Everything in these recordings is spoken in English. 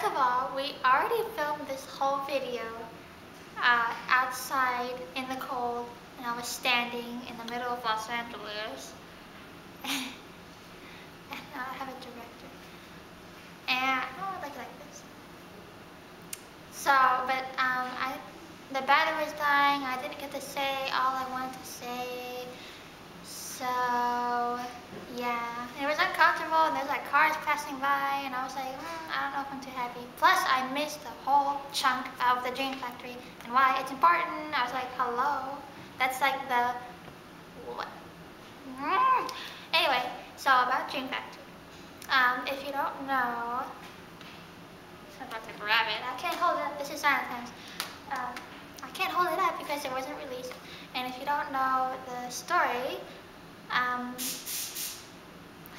first of all, we already filmed this whole video outside in the cold, and I was standing in the middle of Los Angeles. And I have a director. And like this. So, but the battery was dying. I didn't get to say all I wanted to say. So yeah, it was uncomfortable, and there's like cars passing by, and I was like, I don't know if I'm too happy. Plus, I missed a whole chunk of the Dream Factory, and why it's important. I was like, hello, that's like the what? Anyway, so about Dream Factory. If you don't know, I'm about to grab it. I can't hold it up. This is Silent Times. I can't hold it up because it wasn't released. And if you don't know the story, what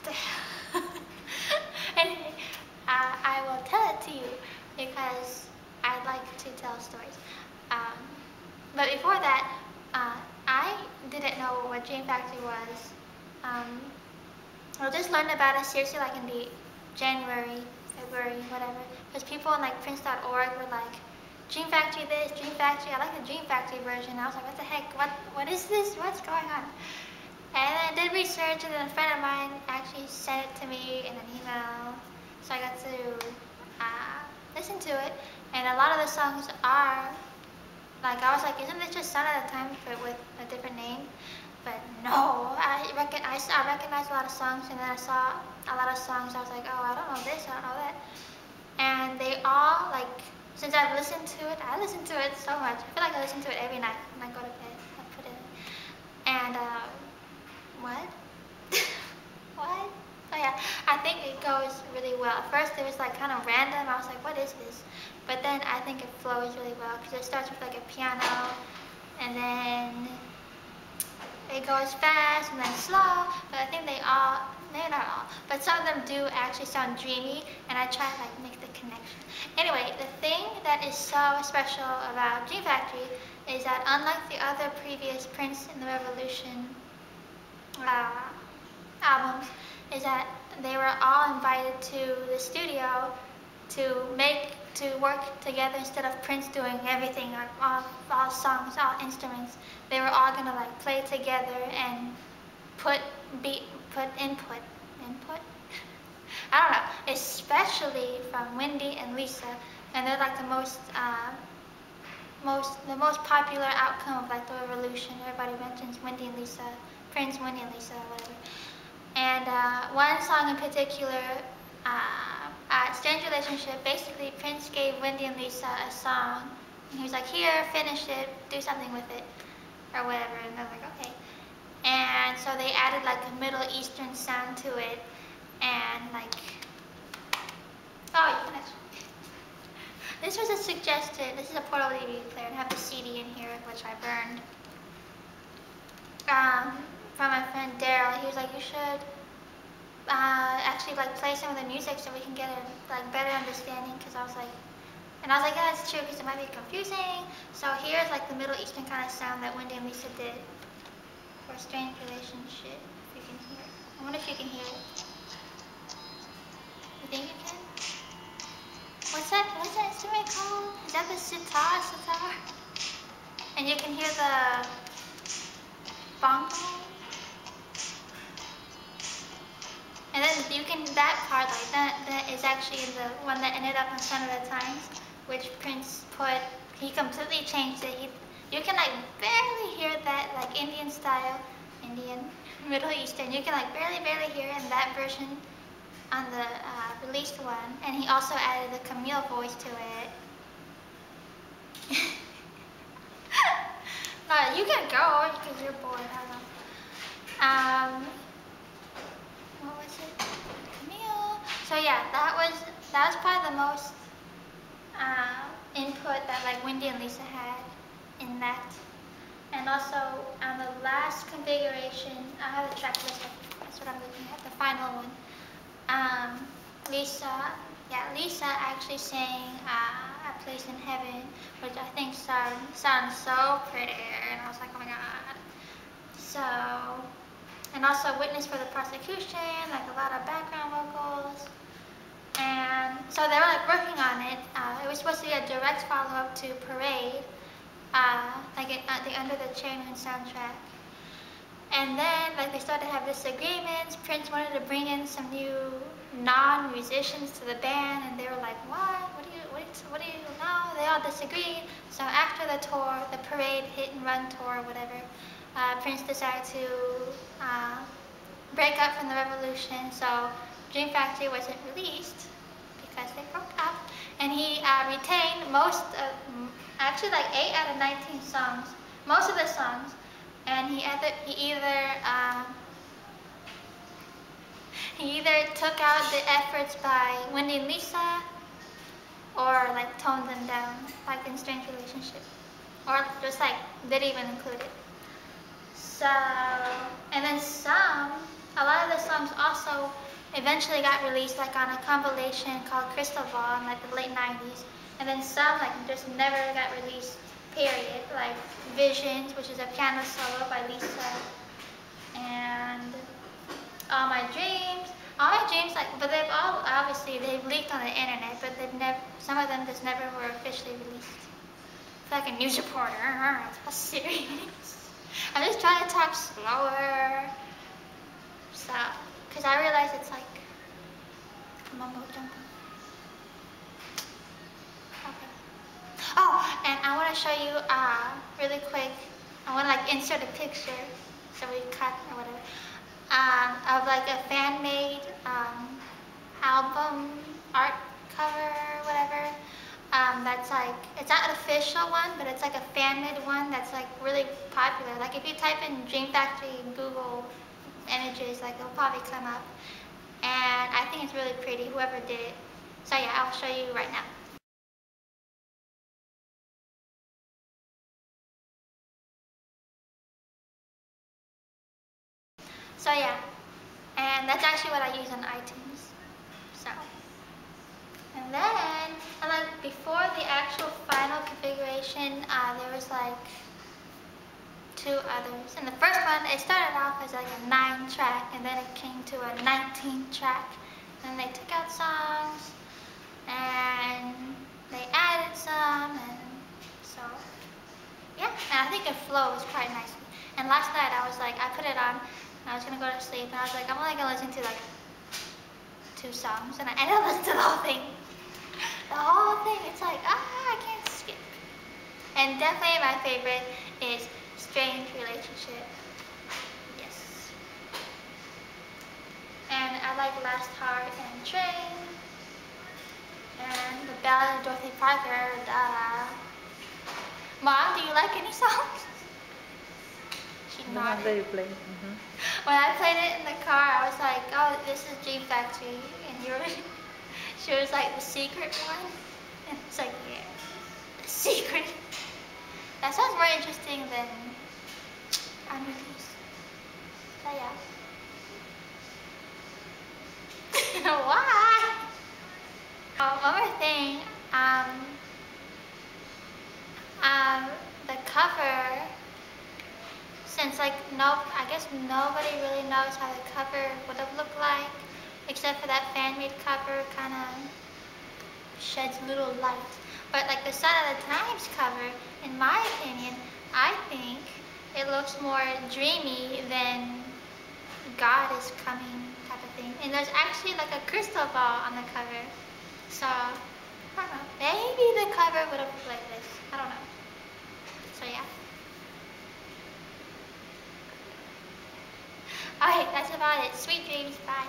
the hell? Anyway, I will tell it to you because I like to tell stories. But before that, I didn't know what Dream Factory was. I just learned about it seriously like in the January, February, whatever. Because people on like Prince.org were like, Dream Factory this, Dream Factory, I like the Dream Factory version. I was like, what the heck, what is this, what's going on? And then I did research, and then a friend of mine actually sent it to me in an email. So I got to listen to it. And a lot of the songs are, like I was like, isn't this just Son of the Time but with a different name? But no, I recognized a lot of songs, and then I saw a lot of songs. I was like, oh, I don't know this, I don't know that. And they all, like, since I've listened to it, I listen to it so much. I feel like I listen to it every night when I go to bed. I put it in. And, what? What? Oh yeah, I think it goes really well. At first it was like kind of random. I was like, what is this? But then I think it flows really well because it starts with like a piano, and then it goes fast and then slow, but I think they all, maybe not all, but some of them do actually sound dreamy, and I try to like make the connection. Anyway, the thing that is so special about Dream Factory is that unlike the other previous Prince and the Revolution albums, is that they were all invited to the studio to work together instead of Prince doing everything, like all songs, all instruments. They were all gonna like play together and put input. I don't know, especially from Wendy and Lisa, and they're like the most popular outcome of like the revolution. Everybody mentions Wendy and Lisa, Prince, Wendy and Lisa, whatever. And one song in particular, Strange Relationship, basically Prince gave Wendy and Lisa a song, and he was like, here, finish it, do something with it, or whatever, and they're like, okay. And so they added like a Middle Eastern sound to it, and like, oh, you can actually, this was a suggested, this is a portable DVD player, and I have the CD in here, which I burned, from my friend Daryl. He was like, you should actually like play some of the music so we can get a like better understanding, because I was like, yeah, that's true because it might be confusing. So here's like the Middle Eastern kind of sound that Wendy and Lisa did for Strange Relationship, if you can hear it. I wonder if you can hear it. You think you can? What's that instrument called? Is that the sitar? And you can hear the bongo. And then you can, that part, like that is actually the one that ended up on Son of the Times, which Prince put, he completely changed it. You can like barely hear that, like Indian style, Middle Eastern, you can like barely hear it in that version on the released one. And he also added the Camille voice to it. No, you can go because you're bored, I don't know. What was it? Camille. So yeah, that was probably the most input that like Wendy and Lisa had in that. And also on the last configuration, I have a track list. That's what I'm looking at. The final one. Lisa actually sang "A Place in Heaven," which I think sounds so pretty, and I was like, oh my god. So. And also Witness for the Prosecution, like a lot of background vocals. And So they were like working on it. It was supposed to be a direct follow-up to Parade, like the Under the Cherry Moon soundtrack. And then like they started to have disagreements. Prince wanted to bring in some new non-musicians to the band, and they were like, "What? What do you know?" They all disagreed. So after the tour, the Parade Hit and Run tour, whatever, Prince decided to break up from the Revolution. So Dream Factory wasn't released because they broke up, and he retained most of, actually like 8 out of 19 songs, most of the songs, and he either took out the efforts by Wendy and Lisa, or like toned them down, like in Strange Relationship, or just like didn't even include it. So, and then a lot of the songs also eventually got released like on a compilation called Crystal Ball in like the late 90s. And then some like just never got released, period. Like Visions, which is a piano solo by Lisa. And All My Dreams. All My Dreams, like, but they've all, obviously, they've leaked on the internet, but some of them just never were officially released. I feel like a news reporter. It's all serious. I'm just trying to talk slower. So, because I realize it's like mumbo jumbo. Okay. Oh, and I want to show you really quick. I want to like insert a picture, so we cut or whatever, of like a fan-made album art cover or whatever. That's like, it's not an official one, but it's like a fan-made one that's like really popular. Like if you type in Dream Factory in Google images, like it'll probably come up. And I think it's really pretty, whoever did it. So yeah, I'll show you right now. So yeah, and that's actually what I use on iTunes. So, and then, and like before the actual final configuration, there was like 2 others. And the first one, it started off as like a 9-track, and then it came to a 19-track. And they took out songs, and they added some, and so yeah. And I think it flows quite nicely. And last night I was like, I put it on, and I was gonna go to sleep, and I was like, I'm only gonna listen to like 2 songs, and I ended up listening to the whole thing. The whole thing. It's like, I can't skip. And definitely my favorite is Strange Relationship. Yes. And I like Last Heart and Train. And the Ballad of Dorothy Parker. Mom, do you like any songs? She The one nodded. that you play. When I played it in the car, I was like, oh, this is Dream Factory. And she was like, the secret one? And it's like, yeah, the secret. That sounds more interesting than unreleased. So yeah. Why? Oh, one more thing. The cover, since like I guess nobody really knows how the cover would have looked like, except for that fan-made cover kind of sheds little light. But like the Sign of the Times cover, in my opinion, I think it looks more dreamy than God is coming type of thing. And there's actually like a crystal ball on the cover. So, I don't know. Maybe the cover would have looked like this. I don't know. So yeah. Okay, that's about it. Sweet dreams. Bye.